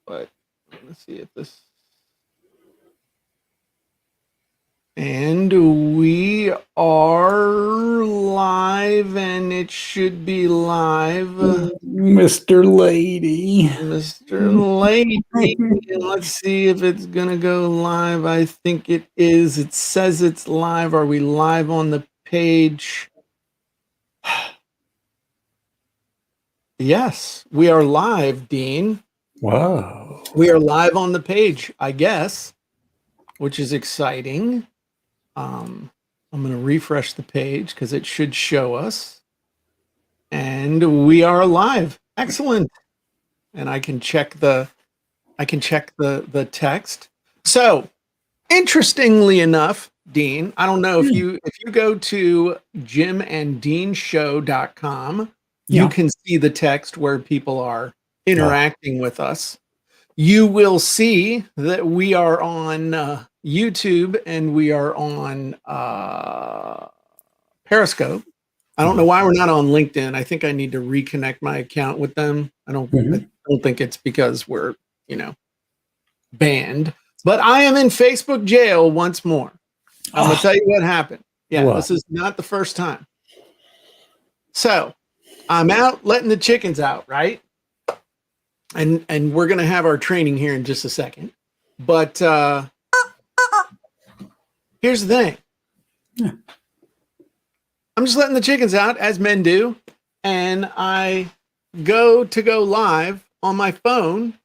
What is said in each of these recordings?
but let's see if this. And we are live, and it should be live. Mr. Lady. Mr. Lady. Let's see if it's going to go live. I think it is. It says it's live. Are we live on the page? Yes, we are live, Dean. Wow. We are live on the page, I guess, which is exciting. I'm going to refresh the page because it should show us. And we are live. Excellent. And I can check the text. So, interestingly enough, Dean, I don't know if you go to jimanddeanshow.com, you can see the text where people are interacting with us. You will see that we are on YouTube and we are on Periscope. I don't know why we're not on LinkedIn. I think I need to reconnect my account with them. I don't think it's because we're, banned. But I am in Facebook jail once more. I'm going to tell you what happened. Yeah, This is not the first time. So I'm out letting the chickens out, right? And we're going to have our training here in just a second. But here's the thing. I'm just letting the chickens out, as men do. And I go live on my phone,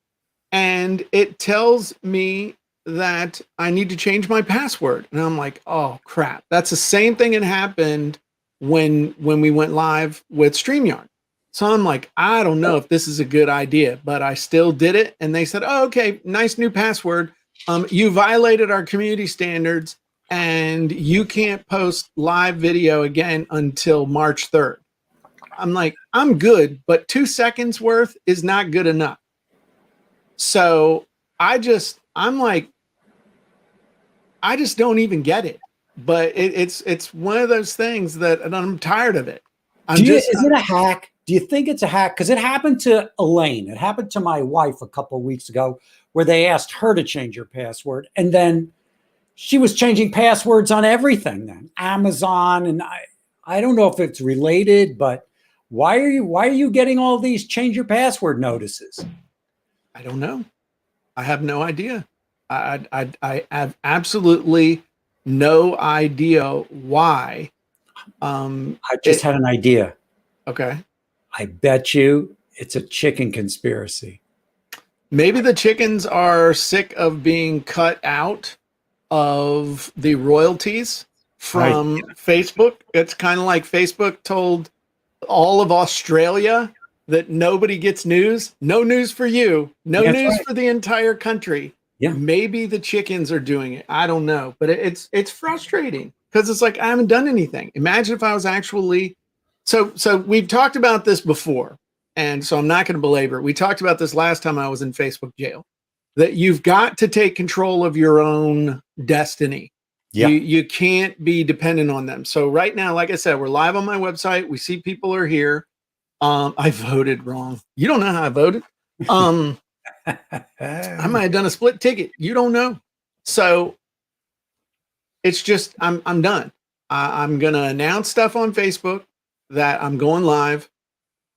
and it tells me that I need to change my password. And I'm like, oh, crap. That's the same thing that happened when we went live with StreamYard. So I'm like, I don't know if this is a good idea, but I still did it. And they said, oh, okay, nice new password. You violated our community standards, and you can't post live video again until March 3rd. I'm like, I'm good, but 2 seconds worth is not good enough. So I just don't even get it. But it's one of those things that I'm tired of it. Is it a hack? Do you think it's a hack? Because it happened to Elaine. It happened to my wife a couple of weeks ago, where they asked her to change her password, and then she was changing passwords on everything. Then Amazon, and I don't know if it's related, but why are you getting all these change your password notices? I don't know. I have no idea. I have absolutely no idea why. I just had an idea. Okay. I bet you it's a chicken conspiracy. Maybe the chickens are sick of being cut out of the royalties from Facebook. It's kind of like Facebook told all of Australia that nobody gets news. No news for you. No news for the entire country. Yeah. Maybe the chickens are doing it. I don't know. But it's frustrating because it's like I haven't done anything. Imagine if I was actually... So we've talked about this before, and so I'm not going to belabor it. We talked about this last time I was in Facebook jail, that you've got to take control of your own destiny. Yeah. You can't be dependent on them. So right now, like I said, we're live on my website. We see people are here. I voted wrong. You don't know how I voted. I might have done a split ticket. You don't know. So it's just, I'm done. I'm going to announce stuff on Facebook that I'm going live,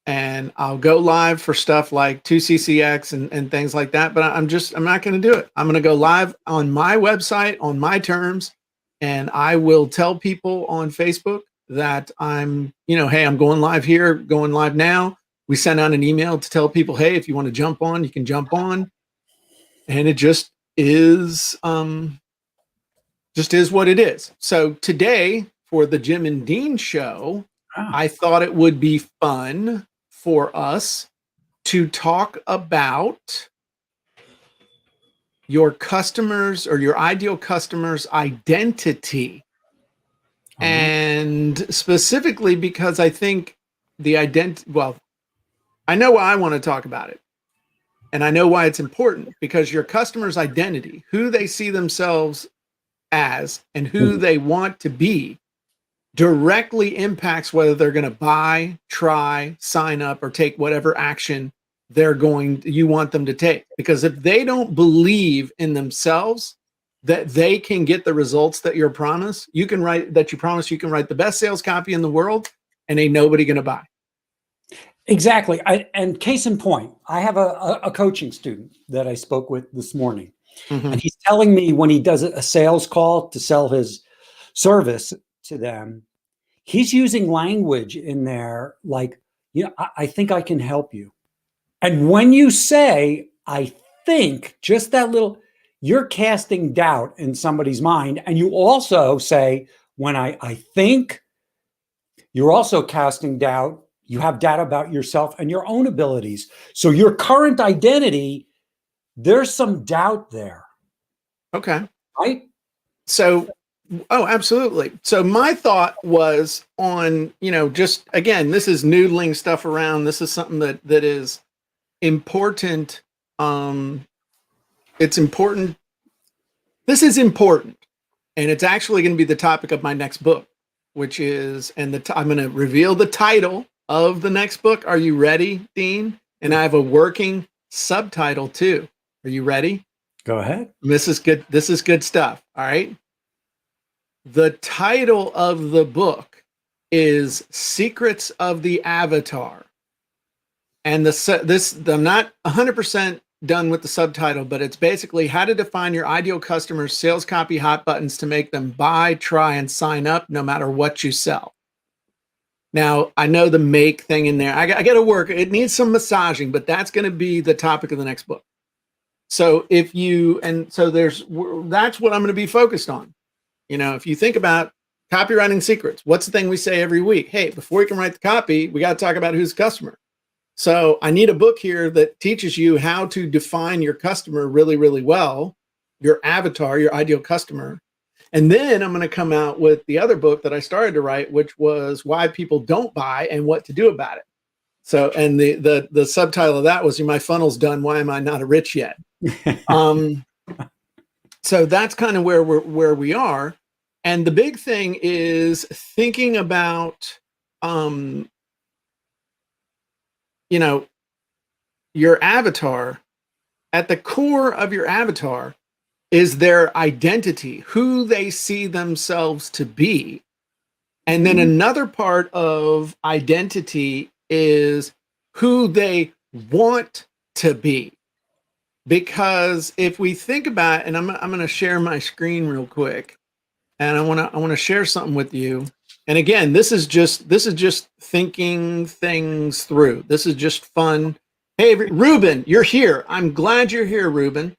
and I'll go live for stuff like 2CCX and things like that. But I'm not going to do it. I'm going to go live on my website on my terms. And I will tell people on Facebook that I'm, hey, I'm going live here, going live now. We send out an email to tell people, hey, if you want to jump on, you can jump on. And it just is what it is. So today for the Jim and Dean show, I thought it would be fun for us to talk about your customers or your ideal customer's identity. And specifically because I think the identity, I know why I want to talk about it. And I know why it's important, because your customer's identity, who they see themselves as and who they want to be, directly impacts whether they're going to buy, try, sign up, or take whatever action you want them to take. Because if they don't believe in themselves that they can get the results that you promise, you can write the best sales copy in the world, and ain't nobody going to buy. Exactly. And case in point, I have a coaching student that I spoke with this morning, and he's telling me when he does a sales call to sell his service to them, he's using language in there like, I think I can help you. And when you say, I think, just that little, you're casting doubt in somebody's mind. And you also say, when I think, you're also casting doubt. You have doubt about yourself and your own abilities. So your current identity, there's some doubt there. Okay. Right? So, absolutely. So my thought was on, just again, this is noodling stuff around. This is something that is important. It's important. This is important. And it's actually going to be the topic of my next book, which is, I'm going to reveal the title of the next book. Are you ready, Dean? And I have a working subtitle too. Are you ready? Go ahead. This is good. This is good stuff. All right. The title of the book is Secrets of the Avatar. And I'm not 100% done with the subtitle, but it's basically how to define your ideal customer's sales copy hot buttons to make them buy, try, and sign up no matter what you sell. Now, I know the make thing in there. I got to work. It needs some massaging, but that's going to be the topic of the next book. So that's what I'm going to be focused on. If you think about copywriting secrets, what's the thing we say every week? Hey, before you can write the copy, we got to talk about who's the customer. So I need a book here that teaches you how to define your customer really, really well, your avatar, your ideal customer. And then I'm going to come out with the other book that I started to write, which was Why People Don't Buy and What to Do About It. So, and the subtitle of that was My Funnel's Done. Why am I not a rich yet? So that's kind of where we are. And the big thing is thinking about, your avatar. At the core of your avatar is their identity, who they see themselves to be. And then another part of identity is who they want to be. Because if we think about it, and I'm going to share my screen real quick, and I want to share something with you. And again, this is just thinking things through. This is just fun. Hey, Ruben, you're here. I'm glad you're here, Ruben.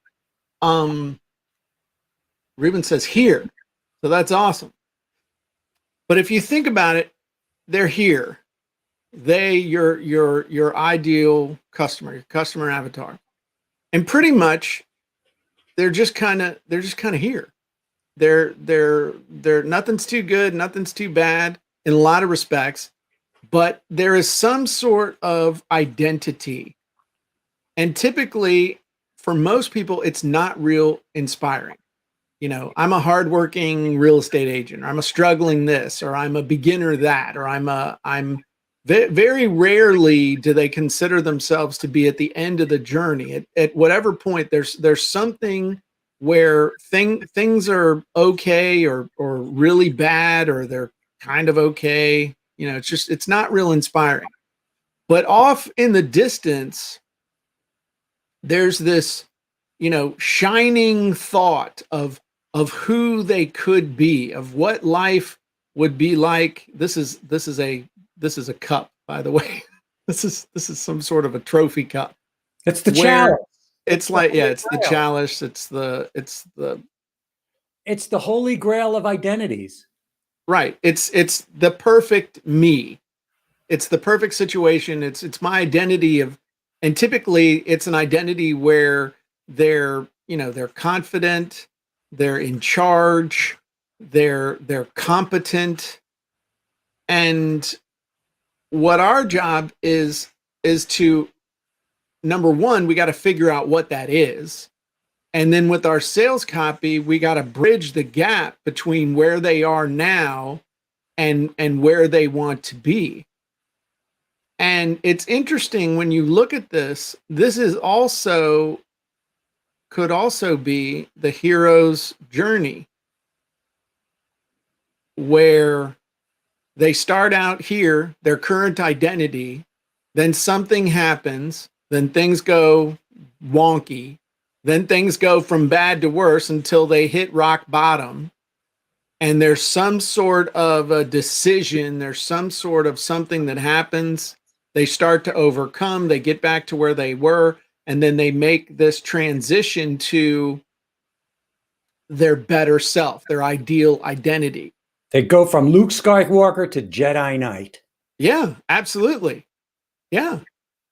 Ruben says here, so that's awesome. But if you think about it, they're here. Your ideal customer, your customer avatar, and pretty much they're just kind of here. They're nothing's too good, nothing's too bad in a lot of respects, but there is some sort of identity. And typically for most people, it's not real inspiring. I'm a hardworking real estate agent, or I'm a struggling this, or I'm a beginner that, or I'm very rarely do they consider themselves to be at the end of the journey. At whatever point, there's something where things are okay or really bad, or they're kind of okay. It's not real inspiring. But off in the distance, there's this, shining thought of who they could be, of what life would be like. This is a cup, by the way. This is some sort of a trophy cup. It's the chalice. It's like, it's the chalice. It's the holy grail of identities. Right. It's the perfect me. It's the perfect situation. It's my identity and typically it's an identity where they're confident, they're in charge, they're competent. And what our job is to, number one, we got to figure out what that is. And then with our sales copy, we got to bridge the gap between where they are now and where they want to be. And it's interesting when you look at this, this is also could also be the hero's journey where they start out here, their current identity, then something happens, then things go wonky, then things go from bad to worse until they hit rock bottom. And there's some sort of a decision, there's some sort of something that happens. They start to overcome, they get back to where they were, and then they make this transition to their better self, their ideal identity. They go from Luke Skywalker to Jedi Knight. Yeah, absolutely. Yeah.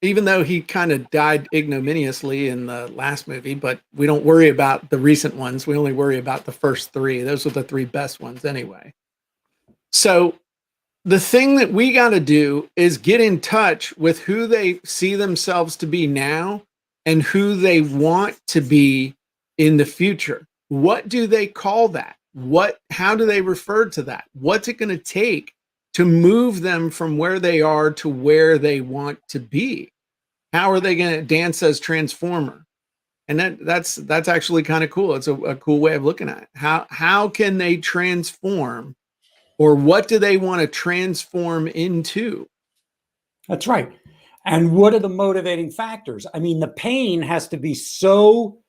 Even though he kind of died ignominiously in the last movie, but we don't worry about the recent ones. We only worry about the first three. Those are the three best ones anyway. So the thing that we got to do is get in touch with who they see themselves to be now and who they want to be in the future. What do they call that? How do they refer to that? What's it going to take to move them from where they are to where they want to be? How are they going to dance as Transformer? And that's actually kind of cool. It's a cool way of looking at it. How can they transform, or what do they want to transform into? That's right. And what are the motivating factors? I mean, the pain has to be so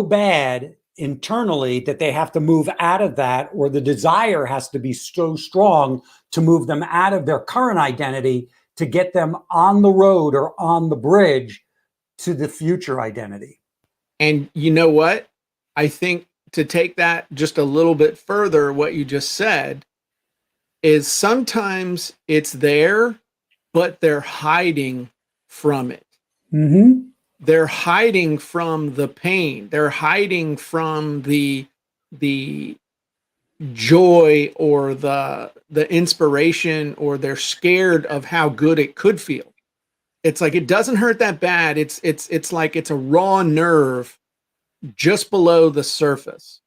bad internally that they have to move out of that, or the desire has to be so strong to move them out of their current identity to get them on the road or on the bridge to the future identity. And you know what? I think to take that just a little bit further, what you just said is sometimes it's there, but they're hiding from it. Mm-hmm. They're hiding from the pain. They're hiding from the joy or the inspiration, or they're scared of how good it could feel. It's like it doesn't hurt that bad. It's like it's a raw nerve just below the surface.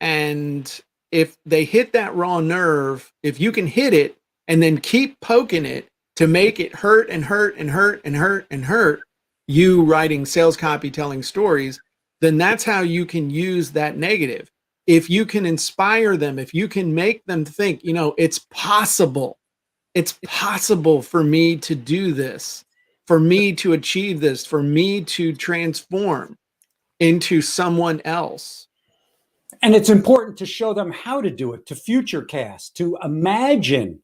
And if they hit that raw nerve, if you can hit it and then keep poking it to make it hurt and hurt and hurt and hurt and hurt, you writing sales copy, telling stories, then that's how you can use that negative. If you can inspire them, if you can make them think, it's possible. It's possible for me to do this, for me to achieve this, for me to transform into someone else. And it's important to show them how to do it, to future cast, to imagine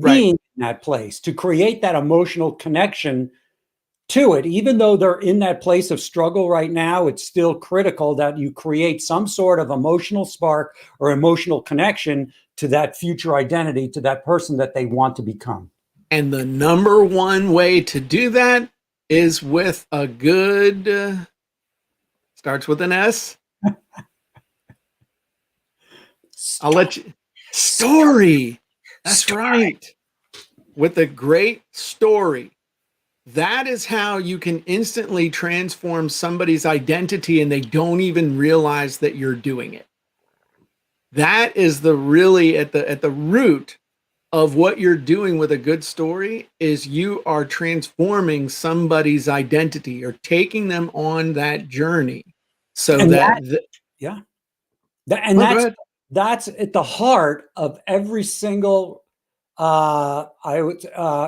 being in that place, to create that emotional connection to it. Even though they're in that place of struggle right now, it's still critical that you create some sort of emotional spark or emotional connection to that future identity, to that person that they want to become. And the number one way to do that is with a good, starts with an S. I'll let you, story. That's right. With a great story. That is how you can instantly transform somebody's identity and they don't even realize that you're doing it. That is really at the root of what you're doing with a good story, is you are transforming somebody's identity or taking them on that journy. So that's at the heart of every single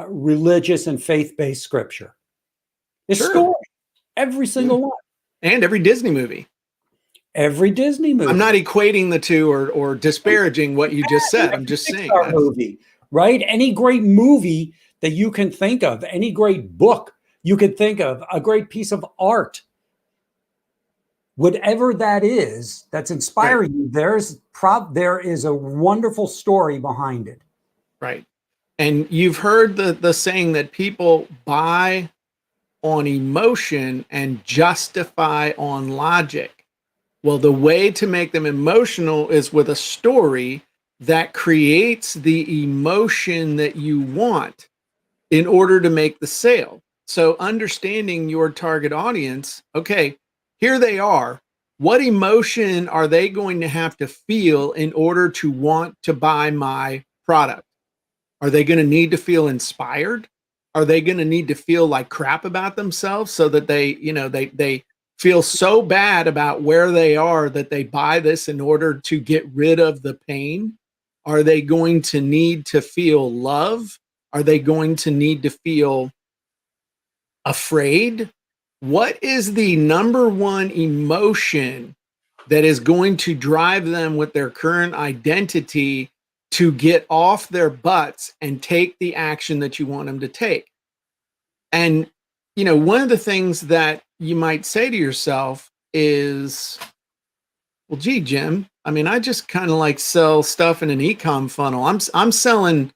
religious and faith-based scripture. It's story. Every single one. And every Disney movie. Every Disney movie. I'm not equating the two or disparaging what you just said. I'm just saying. Movie, right? Any great movie that you can think of, any great book you could think of, a great piece of art, whatever that is that's inspiring you, there is a wonderful story behind it. Right. And you've heard the saying that people buy on emotion and justify on logic. Well, the way to make them emotional is with a story that creates the emotion that you want in order to make the sale. So understanding your target audience, okay, here they are. What emotion are they going to have to feel in order to want to buy my product? Are they going to need to feel inspired? Are they going to need to feel like crap about themselves so that they feel so bad about where they are that they buy this in order to get rid of the pain? Are they going to need to feel love? Are they going to need to feel afraid? What is the number one emotion that is going to drive them with their current identity to get off their butts and take the action that you want them to take? And, one of the things that you might say to yourself is, well, gee, Jim, I mean, I just kind of like sell stuff in an e-com funnel. I'm selling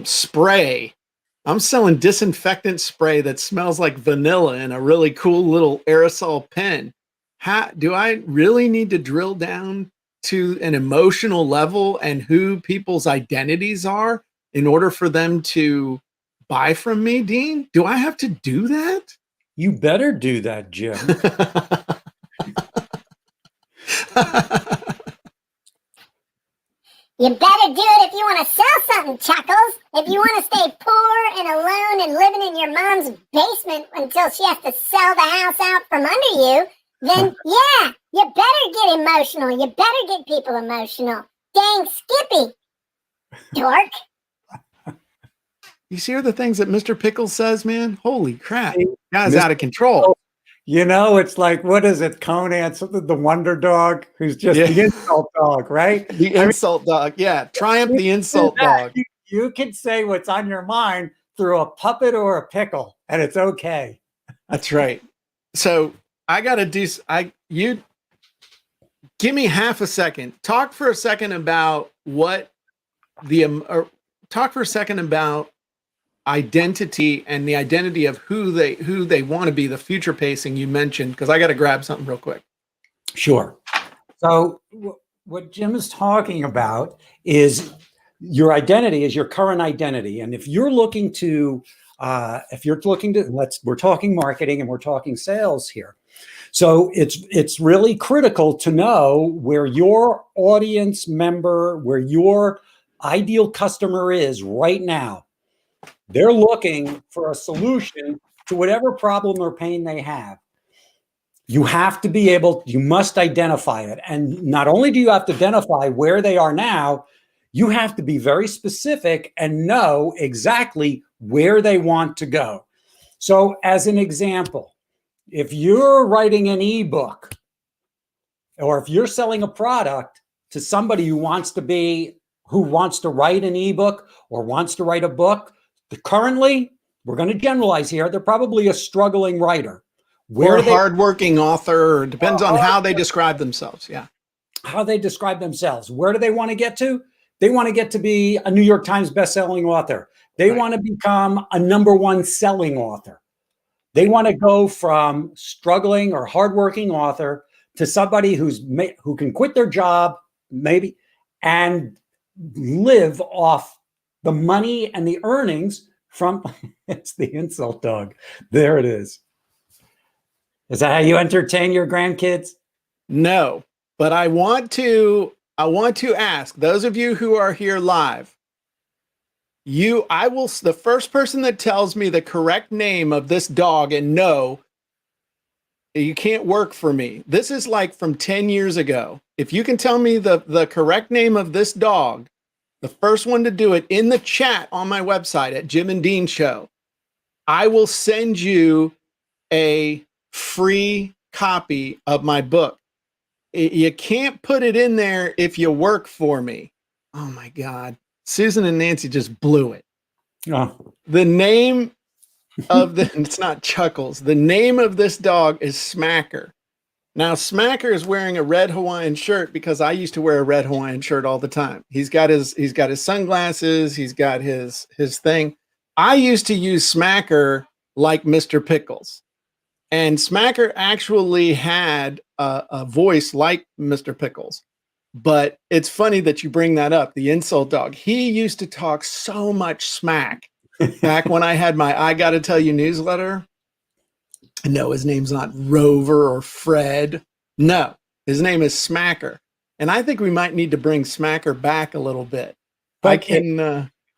spray. I'm selling disinfectant spray that smells like vanilla in a really cool little aerosol pen. How do I really need to drill down to an emotional level and who people's identities are in order for them to buy from me, Dean? Do I have to do that? You better do that, Jim. You better do it if you want to sell something, Chuckles. If you want to stay poor and alone and living in your mom's basement until she has to sell the house out from under you, then yeah, you better get emotional. You better get people emotional. Dang Skippy, dork. You hear the things that Mr. Pickles says, man? Holy crap. Guy's out of control. It's like, what is it, Conan, something, the wonder dog, who's just the insult dog, right? The insult dog. Yeah. Triumph the insult dog. You can say what's on your mind through a puppet or a pickle, and it's okay. That's right. So I got to do, you give me half a second. Talk for a second about talk for a second about identity and the identity of who they want to be, the future pacing you mentioned, because I got to grab something real quick. Sure. So what Jim is talking about is your identity is your current identity. And if you're looking to, we're talking marketing and we're talking sales here. So it's really critical to know where your audience member, where your ideal customer is right now. They're looking for a solution to whatever problem or pain they have. You must identify it. And not only do you have to identify where they are now, you have to be very specific and know exactly where they want to go. So as an example, if you're writing an ebook or if you're selling a product to somebody who wants to write an ebook or wants to write a book, currently, we're going to generalize here, they're probably a struggling writer. Or a hardworking author, or depends on how they describe themselves. Yeah. How they describe themselves. Where do they want to get to? They want to get to be a New York Times bestselling author. They want to become a #1 selling author. They want to go from struggling or hardworking author to somebody who can quit their job, maybe, and live off the money and the earnings from, it's the insult dog. There it is. Is that how you entertain your grandkids? No, but I want to ask those of you who are here live, the first person that tells me the correct name of this dog, and no, you can't work for me. This is like from 10 years ago. If you can tell me the correct name of this dog, the first one to do it in the chat on my website at Jim and Dean Show, I will send you a free copy of my book. You can't put it in there if you work for me. Oh my God. Susan and Nancy just blew it. Oh. The name of it's not Chuckles. The name of this dog is Smacker. Now, Smacker is wearing a red Hawaiian shirt because I used to wear a red Hawaiian shirt all the time. He's got his sunglasses. He's got his thing. I used to use Smacker like Mr. Pickles. And Smacker actually had a voice like Mr. Pickles. But it's funny that you bring that up, the insult dog. He used to talk so much smack back when I had my I Gotta Tell You newsletter. No, his name's not Rover or Fred. No, his name is Smacker. And I think we might need to bring Smacker back a little bit. But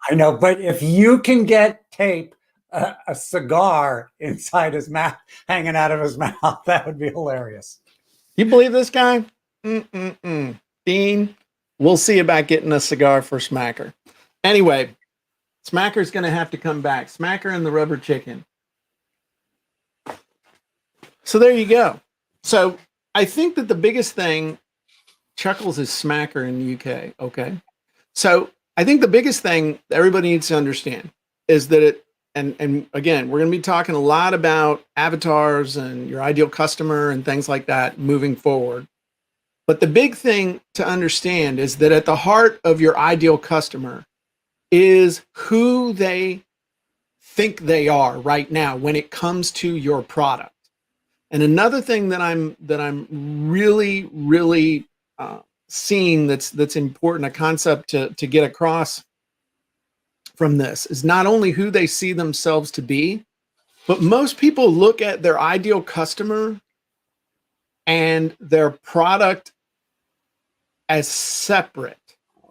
I know, but if you can get tape, a cigar inside his mouth, hanging out of his mouth, that would be hilarious. You believe this guy? Mm-mm-mm. Dean, we'll see about getting a cigar for Smacker. Anyway, Smacker's going to have to come back. Smacker and the rubber chicken. So there you go. So I think that the biggest thing, Chuckles is Smacker in the UK. Okay. So I think the biggest thing everybody needs to understand is that and again, we're going to be talking a lot about avatars and your ideal customer and things like that moving forward. But the big thing to understand is that at the heart of your ideal customer is who they think they are right now when it comes to your product. And another thing that I'm really seeing that's important, a concept to get across from this is not only who they see themselves to be, but most people look at their ideal customer and their product as separate.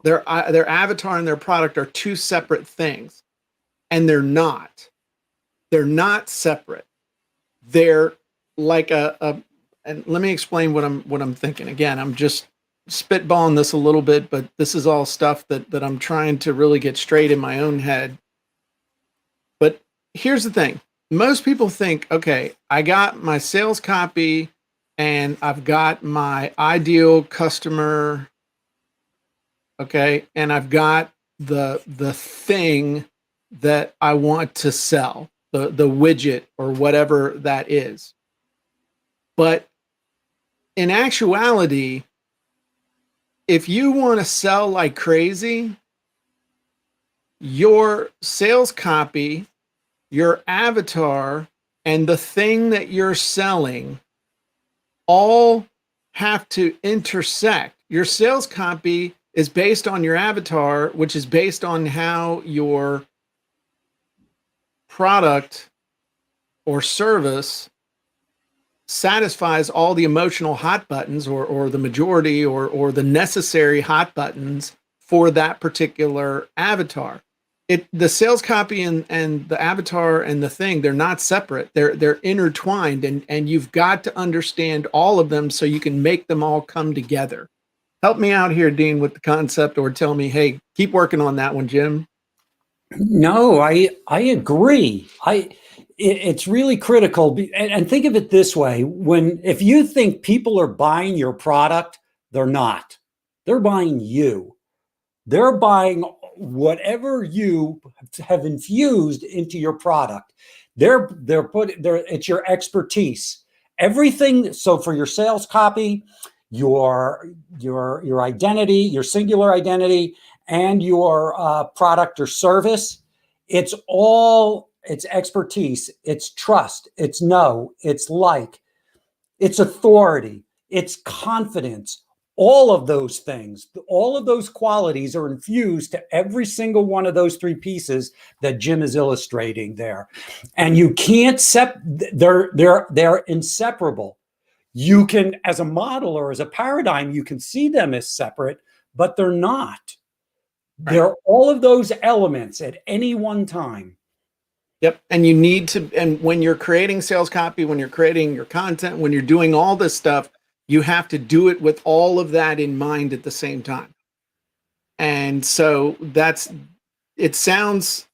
Their avatar and their product are two separate things, and they're not. They're not separate. They're like and let me explain what I'm thinking. Again, I'm just spitballing this a little bit, but this is all stuff that I'm trying to really get straight in my own head. But here's the thing. Most people think, okay, I got my sales copy and I've got my ideal customer, okay, and I've got the thing that I want to sell, the widget or whatever that is. But in actuality, if you want to sell like crazy, your sales copy, your avatar, and the thing that you're selling all have to intersect. Your sales copy is based on your avatar, which is based on how your product or service satisfies all the emotional hot buttons or the majority or the necessary hot buttons for that particular avatar. The sales copy and the avatar and the thing, they're not separate. They're intertwined, and you've got to understand all of them so you can make them all come together. Help me out here, Dean, with the concept, or tell me, hey, keep working on that one, Jim. No, I agree. It's really critical. And think of it this way: if you think people are buying your product, they're not. They're buying you. They're buying whatever you have infused into your product. It's your expertise. Everything. So for your sales copy, your identity, your singular identity, and your product or service, it's expertise, it's trust, it's know, it's like, it's authority, it's confidence. All of those things, all of those qualities are infused to every single one of those three pieces that Jim is illustrating there. And you can't they're inseparable. You can, as a model or as a paradigm, you can see them as separate, but they're not. Right. They're all of those elements at any one time. Yep. And you need to, and when you're creating sales copy, when you're creating your content, when you're doing all this stuff, you have to do it with all of that in mind at the same time. And so it sounds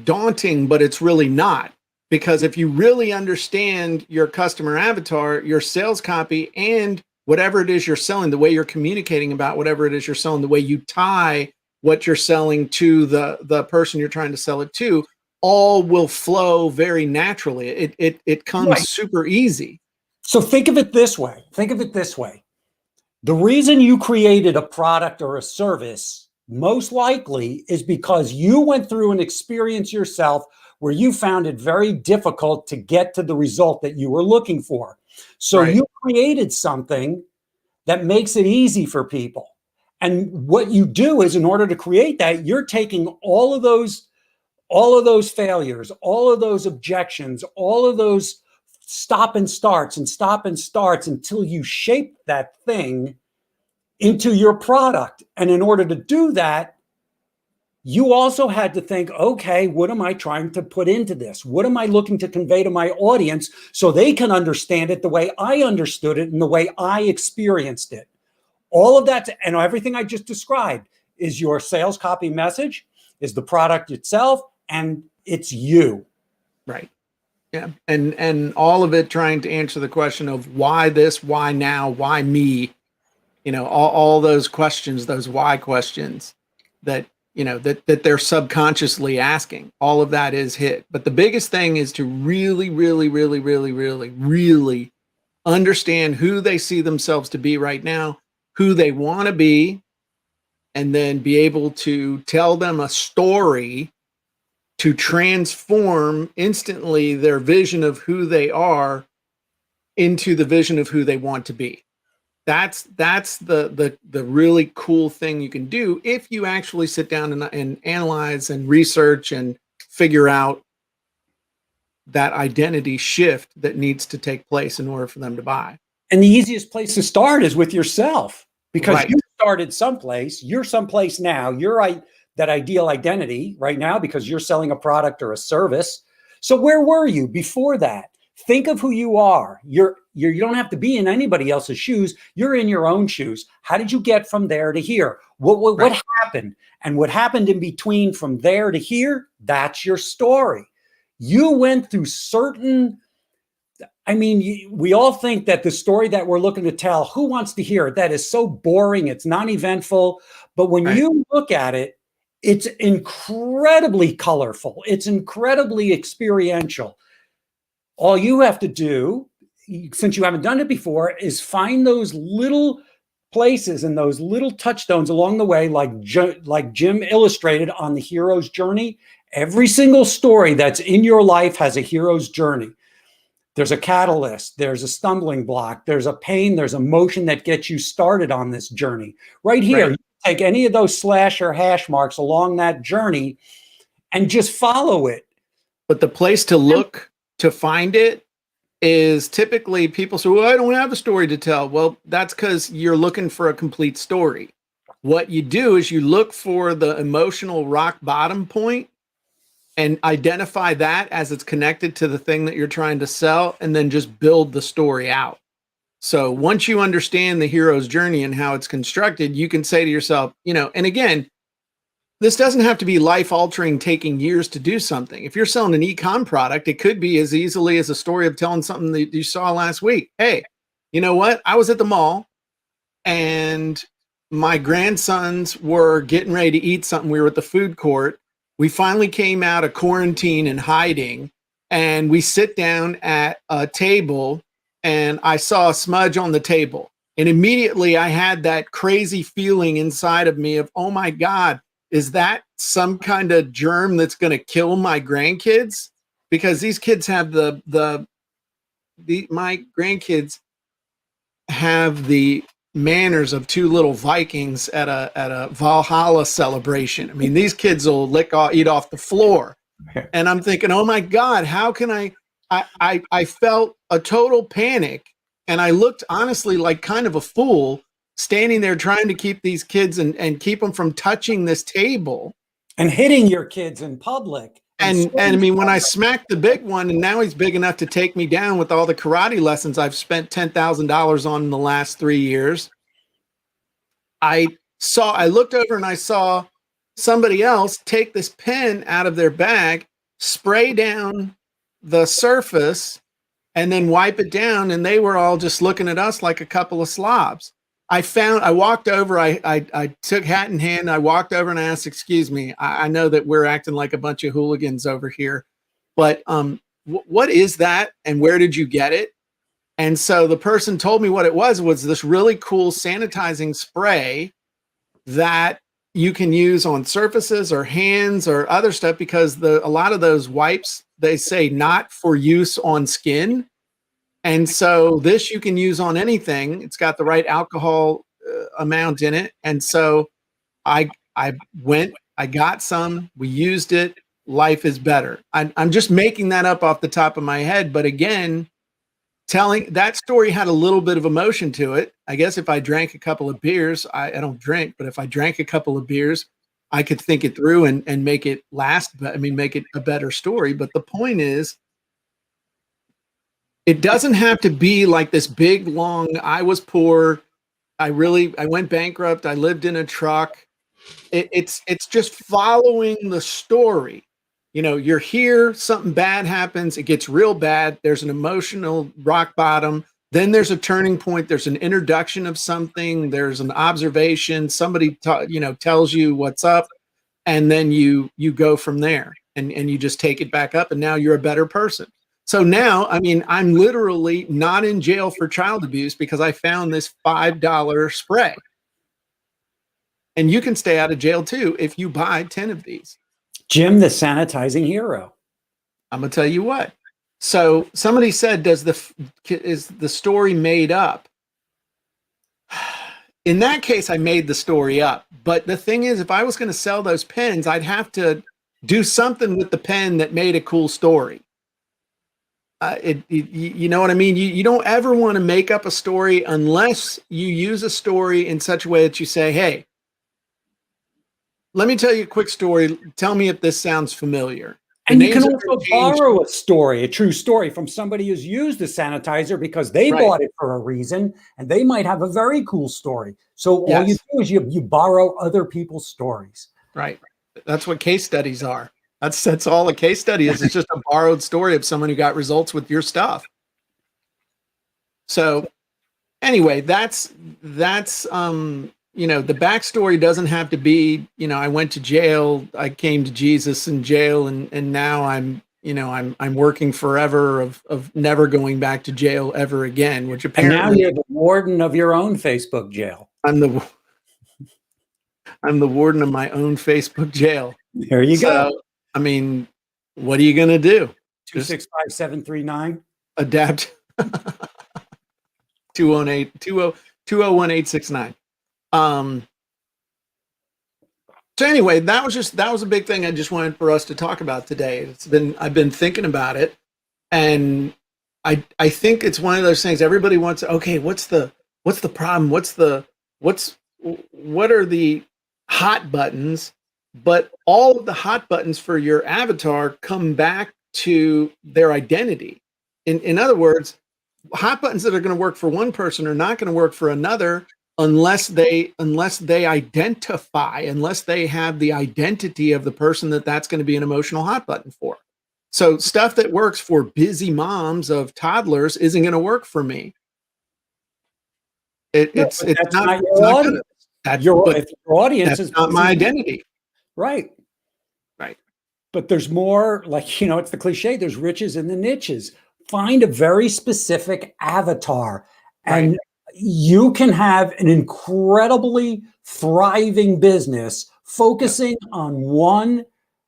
daunting, but it's really not. Because if you really understand your customer avatar, your sales copy, and whatever it is you're selling, the way you're communicating about whatever it is you're selling, the way you tie what you're selling to the person you're trying to sell it to, all will flow very naturally. It comes right. Super easy. So think of it this way. The reason you created a product or a service most likely is because you went through an experience yourself where you found it very difficult to get to the result that you were looking for. So right. You created something that makes it easy for people. And what you do is, in order to create that, you're taking all of those failures, all of those objections, all of those stop and starts until you shape that thing into your product. And in order to do that, you also had to think, okay, what am I trying to put into this? What am I looking to convey to my audience so they can understand it the way I understood it and the way I experienced it? All of that and everything I just described is your sales copy message, is the product itself, and it's you. Right. Yeah. And all of it trying to answer the question of why this, why now, why me? All those questions, those why questions that, that they're subconsciously asking. All of that is hit. But the biggest thing is to really, really, really, really, really, really understand who they see themselves to be right now, who they want to be, and then be able to tell them a story to transform instantly their vision of who they are into the vision of who they want to be. That's the really cool thing you can do if you actually sit down and analyze and research and figure out that identity shift that needs to take place in order for them to buy. And the easiest place to start is with yourself, because Right. you started someplace. You're someplace now. You're that ideal identity right now because you're selling a product or a service. So where were you before that? Think of who you are. You don't have to be in anybody else's shoes. You're in your own shoes. How did you get from there to here? What happened? And what happened in between from there to here? That's your story. You went through certain. I mean, we all think that the story that we're looking to tell, who wants to hear it? That is so boring. It's non-eventful. But when you look at it, it's incredibly colorful. It's incredibly experiential. All you have to do, since you haven't done it before, is find those little places and those little touchstones along the way, like Jim illustrated on the hero's journey. Every single story that's in your life has a hero's journey. There's a catalyst, there's a stumbling block, there's a pain, there's emotion that gets you started on this journey. Right here, you take any of those slash or hash marks along that journey and just follow it. But the place to look to find it is typically people say, well, I don't have a story to tell. Well, that's because you're looking for a complete story. What you do is you look for the emotional rock bottom point and identify that as it's connected to the thing that you're trying to sell, and then just build the story out. So once you understand the hero's journey and how it's constructed, you can say to yourself, and again, this doesn't have to be life-altering, taking years to do something. If you're selling an e-com product, it could be as easily as a story of telling something that you saw last week. Hey, you know what? I was at the mall and my grandsons were getting ready to eat something. We were at the food court. We finally came out of quarantine and hiding, and we sit down at a table, and I saw a smudge on the table. And immediately I had that crazy feeling inside of me of, oh my God, is that some kind of germ that's going to kill my grandkids? Because these kids have my grandkids have the manners of two little Vikings at a Valhalla celebration. I mean, these kids will eat off the floor. And I'm thinking, oh my God, how can I felt a total panic. And I looked honestly like kind of a fool standing there trying to keep these kids and keep them from touching this table. And hitting your kids in public. And I mean, when I smacked the big one, and now he's big enough to take me down with all the karate lessons I've spent $10,000 on in the last 3 years, I looked over and I saw somebody else take this pen out of their bag, spray down the surface, and then wipe it down. And they were all just looking at us like a couple of slobs. I walked over, I took hat in hand. I walked over and I asked, excuse me, I know that we're acting like a bunch of hooligans over here, but what is that? And where did you get it? And so the person told me what it was this really cool sanitizing spray that you can use on surfaces or hands or other stuff, because a lot of those wipes, they say not for use on skin. And so this you can use on anything. It's got the right alcohol amount in it. And so I got some, we used it. Life is better. I'm just making that up off the top of my head. But again, telling that story had a little bit of emotion to it. I guess if I drank a couple of beers, I don't drink, but if I drank a couple of beers, I could think it through and make it last, but I mean, make it a better story. But the point is, it doesn't have to be like this big, long, I was poor. I went bankrupt. I lived in a truck. It's just following the story. You're here, something bad happens, it gets real bad. There's an emotional rock bottom. Then there's a turning point. There's an introduction of something. There's an observation. Somebody tells you what's up, and then you go from there, and you just take it back up, and now you're a better person. So now, I mean, I'm literally not in jail for child abuse because I found this $5 spray. And you can stay out of jail too if you buy 10 of these. Jim, the sanitizing hero. I'm gonna tell you what. So somebody said, is the story made up? In that case, I made the story up. But the thing is, if I was going to sell those pens, I'd have to do something with the pen that made a cool story. You know what I mean? You don't ever want to make up a story unless you use a story in such a way that you say, hey, let me tell you a quick story. Tell me if this sounds familiar. And you can also borrow a story, a true story from somebody who's used the sanitizer because they bought it for a reason, and they might have a very cool story. So all you do is you borrow other people's stories. Right. That's what case studies are. That's all a case study is. It's just a borrowed story of someone who got results with your stuff. So anyway, that's the backstory doesn't have to be, I went to jail, I came to Jesus in jail, and now I'm working forever of never going back to jail ever again, which apparently. And now you're the warden of your own Facebook jail. I'm the warden of my own Facebook jail. There you go. I mean, what are you going to do? 265-739. Adapt. 201-869. So anyway, that was a big thing I just wanted for us to talk about today. I've been thinking about it, and I think it's one of those things everybody wants. Okay, what's the problem? What are the hot buttons? But all of the hot buttons for your avatar come back to their identity. In other words, hot buttons that are going to work for one person are not going to work for another unless they identify, unless they have the identity of the person that's going to be an emotional hot button for. So stuff that works for busy moms of toddlers isn't going to work for me. It's not your audience. Your audience is not my identity. Right. But there's more, it's the cliche, there's riches in the niches. Find a very specific avatar, and you can have an incredibly thriving business focusing on one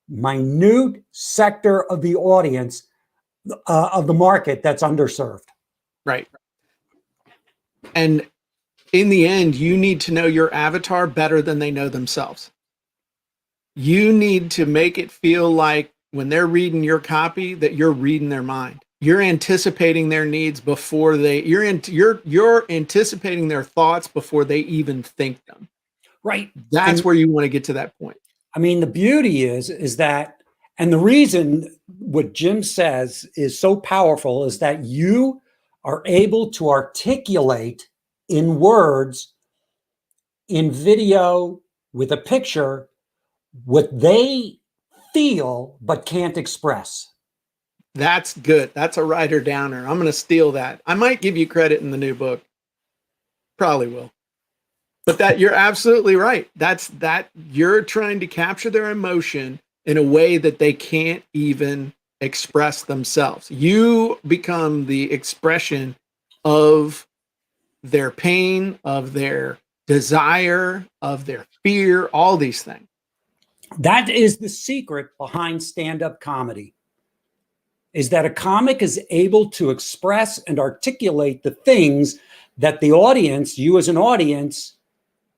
minute sector of the audience, of the market that's underserved. Right. And in the end, you need to know your avatar better than they know themselves. You need to make it feel like when they're reading your copy that you're reading their mind. You're anticipating their needs before you're anticipating their thoughts before they even think them. Right. That's where you want to get to that point. I mean, the beauty is that, and the reason what Jim says is so powerful is that you are able to articulate in words, in video, with a picture, what they feel but can't express. That's good. That's a writer downer. I'm going to steal that. I might give you credit in the new book. Probably will. But you're absolutely right. You're trying to capture their emotion in a way that they can't even express themselves. You become the expression of their pain, of their desire, of their fear, all these things. That is the secret behind stand-up comedy, is that a comic is able to express and articulate the things that the audience, you as an audience,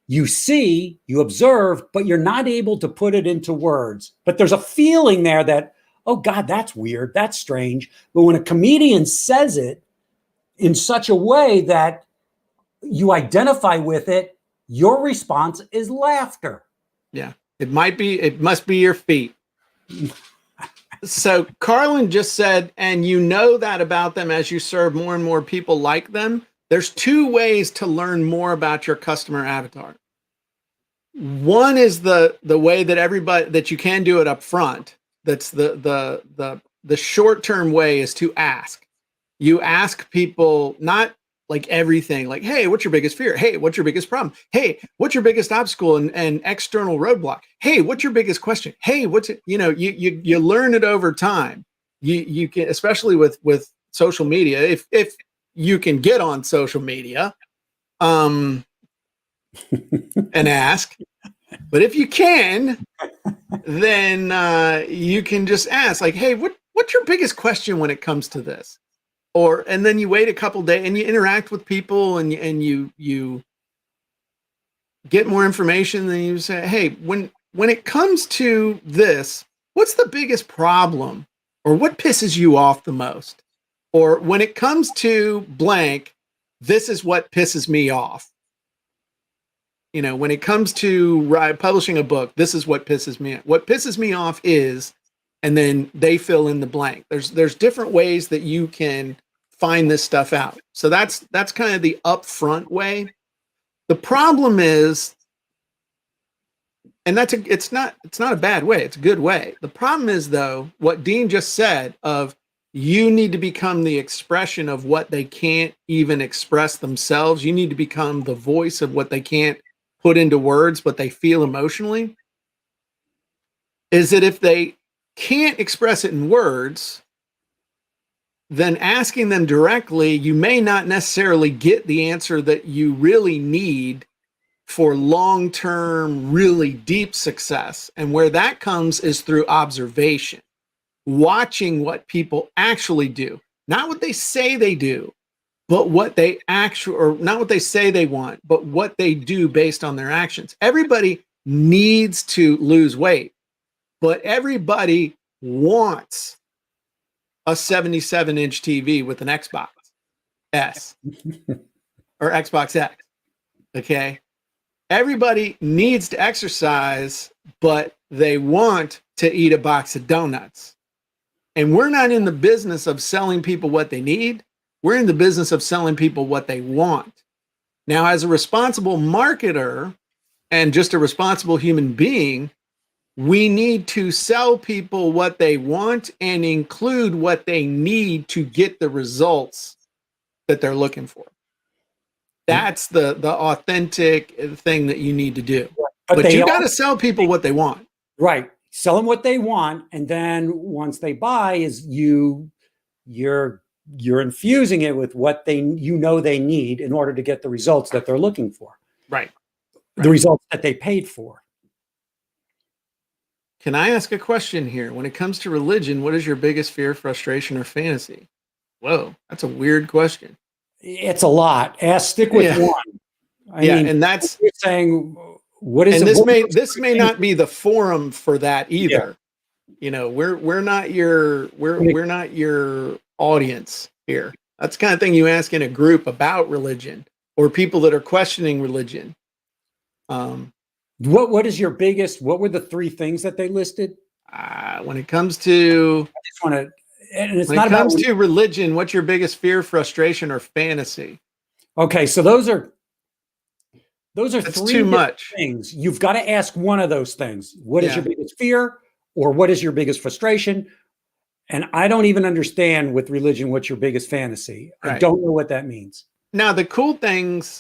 you see, you observe, but you're not able to put it into words. But there's a feeling there that, oh God, that's weird, that's strange. But when a comedian says it in such a way that you identify with it, your response is laughter. Yeah. It must be your feet. So Carlin just said, and you know that about them as you serve more and more people like them. There's two ways to learn more about your customer avatar. One is the way that everybody that you can do it up front. That's the short-term way is to ask. You ask people not like everything, like, hey, what's your biggest fear? Hey, what's your biggest problem? Hey, what's your biggest obstacle and external roadblock? Hey, what's your biggest question? Hey, what's it? You know, you learn it over time. You can, especially with social media, if you can get on social media, and ask. But if you can, then you can just ask, like, hey, what's your biggest question when it comes to this? And then you wait a couple days and you interact with people and you get more information. Then you say, hey, when it comes to this, what's the biggest problem, or what pisses you off the most? Or when it comes to blank, this is what pisses me off. You know, when it comes to publishing a book, this is what pisses me off. What pisses me off is, and then they fill in the blank. There's different ways that you can find this stuff out. So that's kind of the upfront way. The problem is, and it's not a bad way, it's a good way. The problem is, though, what Dean just said of you need to become the expression of what they can't even express themselves. You need to become the voice of what they can't put into words, but they feel emotionally. Is that if they can't express it in words, then asking them directly, you may not necessarily get the answer that you really need for long-term, really deep success. And where that comes is through observation, watching what people actually do, not what they say they do, but what they actually, or not what they say they want, but what they do based on their actions. Everybody needs to lose weight, but everybody wants a 77-inch TV with an Xbox S or Xbox X. Okay. Everybody needs to exercise, but they want to eat a box of donuts. And we're not in the business of selling people what they need. We're in the business of selling people what they want. Now, as a responsible marketer and just a responsible human being, we need to sell people what they want and include what they need to get the results that they're looking for. That's the authentic thing that you need to do. But you got to sell people what they want. Right. Sell them what they want. And then once they buy, you're infusing it with what they need in order to get the results that they're looking for. Right. The results that they paid for. Can I ask a question here? When it comes to religion, what is your biggest fear, frustration, or fantasy? Whoa, that's a weird question. It's a lot. Stick with one. I mean, and that's you're saying what is. And this may not be the forum for that either. Yeah. You know, we're not your audience here. That's the kind of thing you ask in a group about religion or people that are questioning religion. What is your biggest? What were the three things that they listed? When it comes to, I just want to. And it's when not it comes to religion, what's your biggest fear, frustration, or fantasy? Okay, so those are That's three too much things. You've got to ask one of those things. What is your biggest fear, or what is your biggest frustration? And I don't even understand with religion what's your biggest fantasy. Right. I don't know what that means. Now the cool thing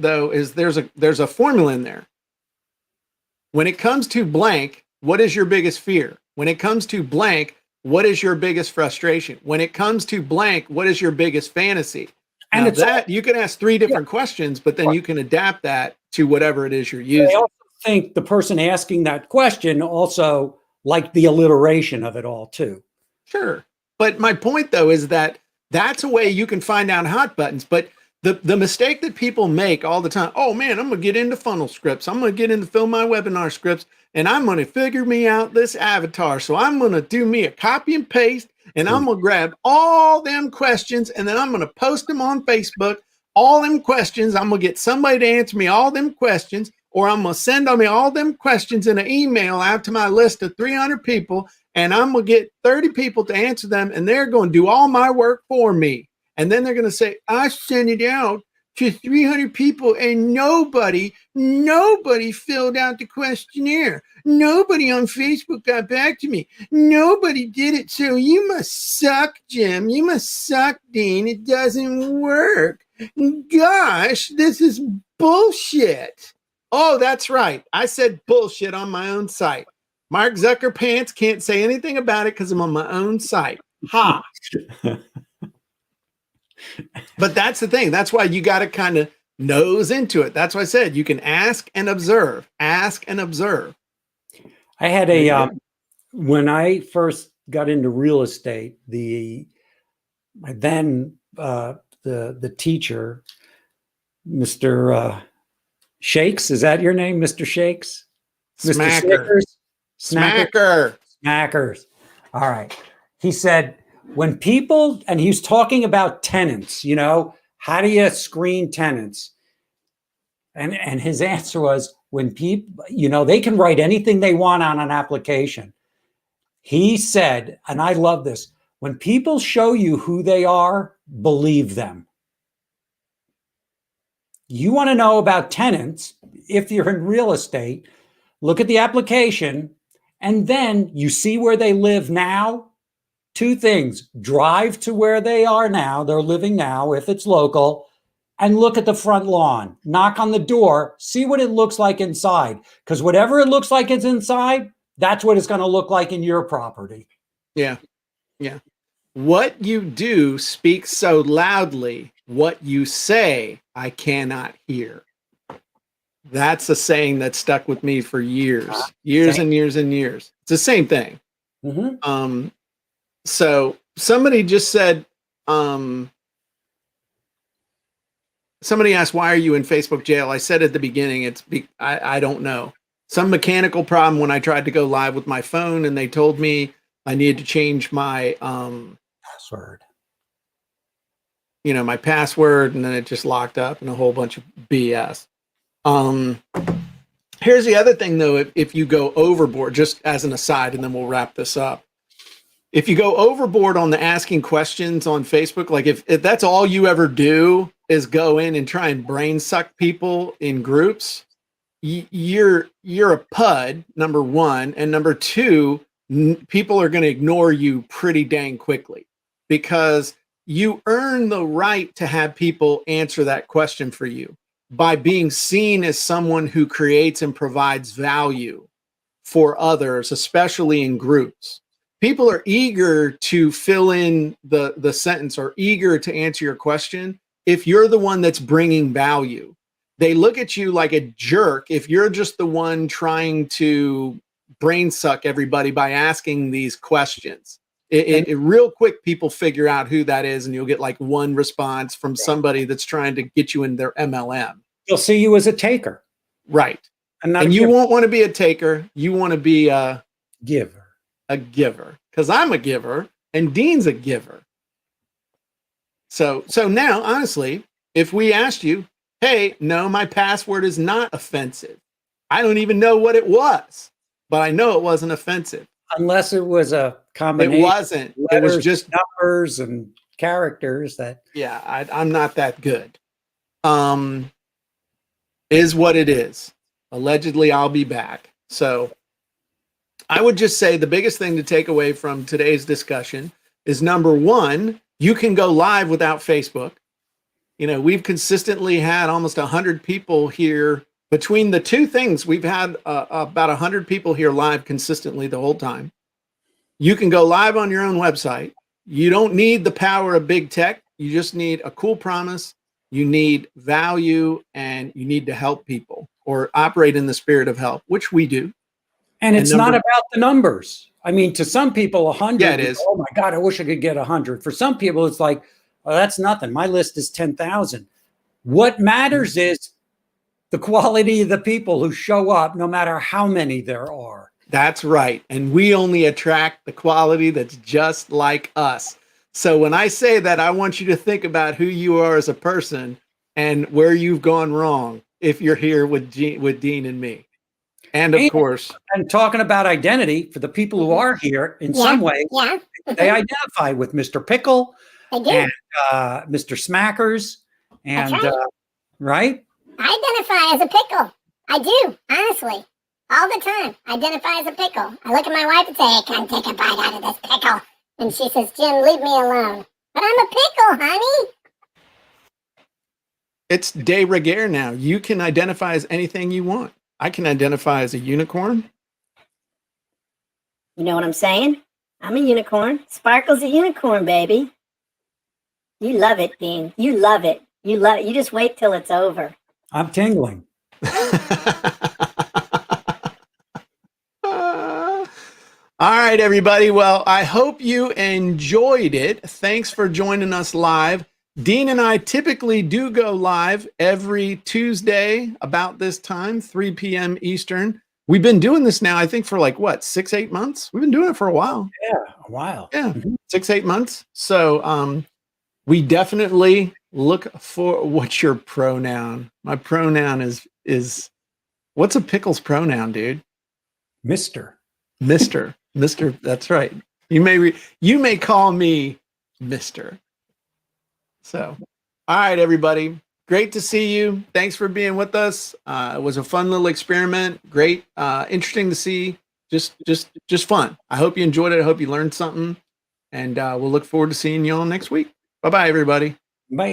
though is there's a formula in there. When it comes to blank, what is your biggest fear? When it comes to blank, what is your biggest frustration? When it comes to blank, what is your biggest fantasy? And it's that you can ask three different questions, but then you can adapt that to whatever it is you're using. I also think the person asking that question also liked the alliteration of it all too. Sure. But my point though is that that's a way you can find out hot buttons. But the mistake that people make all the time, oh man, I'm going to get into funnel scripts. I'm going to get into fill my webinar scripts, and I'm going to figure me out this avatar. So I'm going to do me a copy and paste, and I'm going to grab all them questions, and then I'm going to post them on Facebook. All them questions, I'm going to get somebody to answer me all them questions, or I'm going to send me all them questions in an email out to my list of 300 people, and I'm going to get 30 people to answer them, and they're going to do all my work for me. And then they're going to say, I sent it out to 300 people and nobody filled out the questionnaire. Nobody on Facebook got back to me. Nobody did it. So you must suck, Jim. You must suck, Dean. It doesn't work. Gosh, this is bullshit. Oh, that's right. I said bullshit on my own site. Mark Zuckerpants can't say anything about it because I'm on my own site. Ha. But that's the thing. That's why you got to kind of nose into it. That's why I said you can ask and observe. Ask and observe. I had when I first got into real estate, the teacher, Mr. Shakes, is that your name, Mr. Shakes? Smacker. Smacker. Smackers. All right. He said, when people, and he was talking about tenants, you know, how do you screen tenants? And his answer was, when people, you know, they can write anything they want on an application. He said, and I love this, when people show you who they are, believe them. You want to know about tenants, if you're in real estate, look at the application, and then you see where they live now. Two things: drive to where they are now, they're living now, if it's local, and look at the front lawn, knock on the door, see what it looks like inside. Because whatever it looks like it's inside, that's what it's going to look like in your property. Yeah. Yeah. What you do speaks so loudly, what you say, I cannot hear. That's a saying that stuck with me for years and years and years. It's the same thing. Mm-hmm. So somebody just said, somebody asked, why are you in Facebook jail? I said at the beginning, I don't know. Some mechanical problem when I tried to go live with my phone, and they told me I needed to change my password. You know, my password, and then it just locked up and a whole bunch of BS. Here's the other thing though, if you go overboard, just as an aside, and then we'll wrap this up. If you go overboard on the asking questions on Facebook, like if that's all you ever do is go in and try and brain suck people in groups, you're a pud, number one. And number two, people are going to ignore you pretty dang quickly, because you earn the right to have people answer that question for you by being seen as someone who creates and provides value for others, especially in groups. People are eager to fill in the sentence, or eager to answer your question if you're the one that's bringing value. They look at you like a jerk if you're just the one trying to brain suck everybody by asking these questions. It real quick, people figure out who that is, and you'll get like one response from somebody that's trying to get you in their MLM. They'll see you as a taker. Right. And you won't want to be a taker. You want to be a giver. A giver, because I'm a giver and Dean's a giver. So now, honestly, if we asked you, hey, no, my password is not offensive. I don't even know what it was, but I know it wasn't offensive. Unless it was a combination. It wasn't. It was just numbers and characters that. Yeah, I'm not that good. Is what it is. Allegedly, I'll be back. So I would just say the biggest thing to take away from today's discussion is, number one, you can go live without Facebook. You know, we've consistently had almost 100 people here. Between the two things, we've had about 100 people here live consistently the whole time. You can go live on your own website. You don't need the power of big tech. You just need a cool promise. You need value, and you need to help people or operate in the spirit of help, which we do. And it's not about the numbers. I mean, to some people, 100. Yeah, it is. Oh my God, I wish I could get 100. For some people, it's like, oh, that's nothing. My list is 10,000. What matters is the quality of the people who show up, no matter how many there are. That's right. And we only attract the quality that's just like us. So when I say that, I want you to think about who you are as a person and where you've gone wrong. if you're here with Dean and me. And of course, and talking about identity for the people who are here, in some way, they identify with Mr. Pickle and Mr. Smackers, and right. I identify as a pickle. I do, honestly, all the time. I identify as a pickle. I look at my wife and say, "Hey, come take a bite out of this pickle," and she says, "Jim, leave me alone." But I'm a pickle, honey. It's de rigueur now. You can identify as anything you want. I can identify as a unicorn. You know what I'm saying? I'm a unicorn. Sparkle's a unicorn, baby. You love it, Dean. You love it. You love it. You just wait till it's over. I'm tingling. All right, everybody. Well, I hope you enjoyed it. Thanks for joining us live. Dean and I typically do go live every Tuesday about this time, 3 p.m. Eastern. We've been doing this now, I think, for like, what, 6-8 months? We've been doing it for a while. Yeah, a while. Yeah, 6-8 months. So we definitely look for, what's your pronoun? My pronoun is what's a pickle's pronoun, dude? Mr. Mr. That's right. You may call me Mr. So, all right, everybody. Great to see you. Thanks for being with us. It was a fun little experiment. Great, interesting to see. Just fun. I hope you enjoyed it. I hope you learned something. And we'll look forward to seeing you all next week. Bye-bye, everybody.